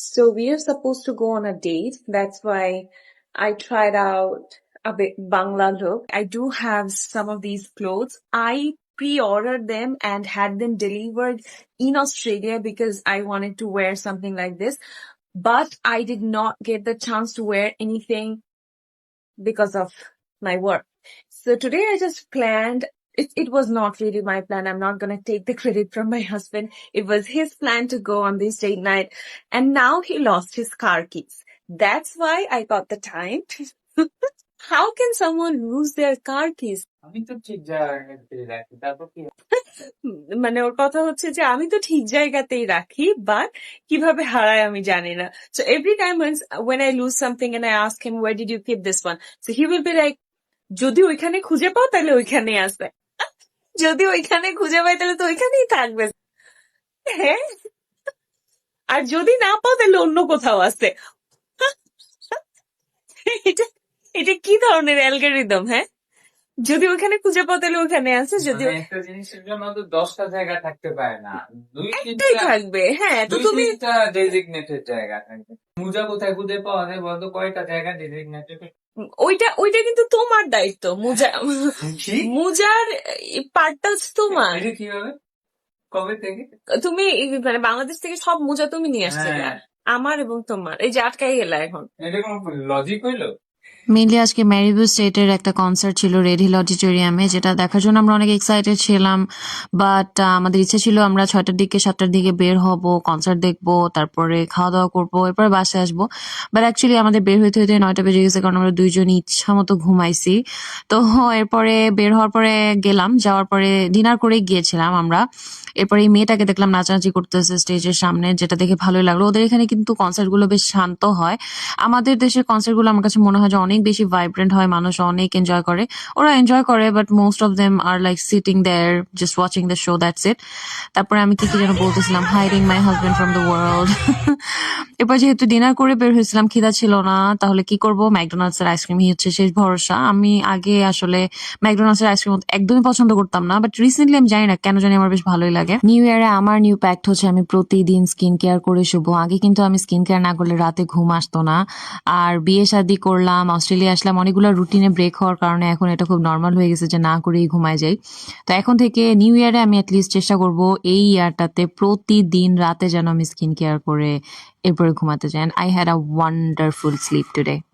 So we are supposed to go on a date. That's why I tried out a bit Bangla look. I do have some of these clothes. I pre-ordered them and had them delivered in Australia because I wanted to wear something like this. But I did not get the chance to wear anything because of my work. So today I just planned. It was not really my plan. I'm not going to take the credit from my husband. It was his plan to go on this date night. And now he lost his car keys. That's why I got the time. How can someone lose their car keys? আমি তো ঠিক জায়গায় রাখি তারপর কি মানে ওর কথা হচ্ছে যে আমি তো ঠিক জায়গাতেই রাখি, বাট কিভাবে হারায় আমি জানি না। So every time when I lose something and I ask him, where did you keep this one? So he will be like, যদি ওইখানে খুঁজে পাও তাহলে ওইখানেই আসবে, যদি ওইখানে খুঁজে পাই তাহলে তো ওইখানেই থাকবে, হ্যাঁ, আর যদি না পাও তাহলে অন্য কোথাও আছে। এটা এটা কি ধরনের অ্যালগরিদম? হ্যাঁ, যদি ওইখানে খুঁজে পাও তাহলে ওইখানে আছে, যদি মানে একটা জিনিসের জন্য তো 10টা জায়গা থাকতে পারে না, একটাই থাকবে। হ্যাঁ, তো তুমি 2-3টা ডেজিগনেটেড জায়গা থাকবে। মোজা কোথায় খুঁজে পাওয়া যায় বলতো? কয়টা জায়গা ডেজিগনেটেড? ওইটা কিন্তু তোমার দায়িত্ব। মুজার পার্টটা হচ্ছে তোমার। এটা কিভাবে, কবে থেকে? তুমি মানে বাংলাদেশ থেকে সব মোজা তুমি নিয়ে আসছো, হ্যাঁ। আমার এবং তোমার। এই যে আটকাই গেলা এখন। এটা কোনো লজিক হইলো? মেইনলি আজকে ম্যারিবু স্টেটের একটা কনসার্ট ছিল রেড হিল অডিটোরিয়ামে, যেটা দেখার জন্য আমরা অনেক এক্সাইটেড ছিলাম। বাট আমাদের ইচ্ছে ছিল আমরা 6টার দিকে 7টার দিকে বের হব, কনসার্ট দেখবো, তারপরে খাওয়া দাওয়া করবো, এরপরে বাসায় আসবো। বাট অ্যাকচুয়ালি আমাদের বের হইতে হইতে 9টা বেজে গেছে, কারণ আমরা দুইজনই ইচ্ছা মতো ঘুমাইছি। তো এরপরে বের হওয়ার পরে যাওয়ার পরে ডিনার করে গিয়েছিলাম আমরা। এরপরে এই মেয়েটাকে দেখলাম নাচানাচি করতেছে স্টেজের সামনে, যেটা দেখে ভালোই লাগলো। ওদের এখানে কিন্তু কনসার্ট গুলো বেশ শান্ত হয়। আমাদের দেশের কনসার্ট গুলো আমার কাছে মনে হয় যে অনেক বেশি ভাইব্রেন্ট হয়, মানুষ অনেক এনজয় করে। ওরা এনজয় করে, but most of them are like sitting there just watching the show, that's it. তারপরে আমি কি যেন বলতেছিলাম, hiding my husband from the world. এরপর যেহেতু ডিনার করে বের হয়েছিলাম, খিদা ছিল না, তাহলে কি করবো, ম্যাকডোনাল্ডস এর আইসক্রিমই হচ্ছে শেষ ভরসা। আমি আগে আসলে ম্যাকডোনাল্ডস এর আইসক্রিম একদমই পছন্দ করতাম না, বাট রিসেন্টলি আমি জানি না কেন জানি আমার বেশ ভালোই লাগে। নিউ ইয়ারে আমার নিউ প্যাক্ট হচ্ছে আমি প্রতিদিন স্কিন কেয়ার করে শুবো। আগে কিন্তু আমি স্কিন কেয়ার না করলে রাতে ঘুম আসতো না। আর বিয়ে শাদী করলাম, অস্ট্রেলিয়া আসলাম, অনেকগুলো রুটিনে ব্রেক হওয়ার কারণে এখন এটা খুব নর্মাল হয়ে গেছে যে না করেই ঘুমায় যাই। তো এখন থেকে নিউ ইয়ারে আমি অ্যাটলিস্ট চেষ্টা করবো এই ইয়ারটাতে প্রতিদিন রাতে যেন আমি স্কিন কেয়ার করে এরপরে ঘুমাতে যাই। I had a wonderful slip today.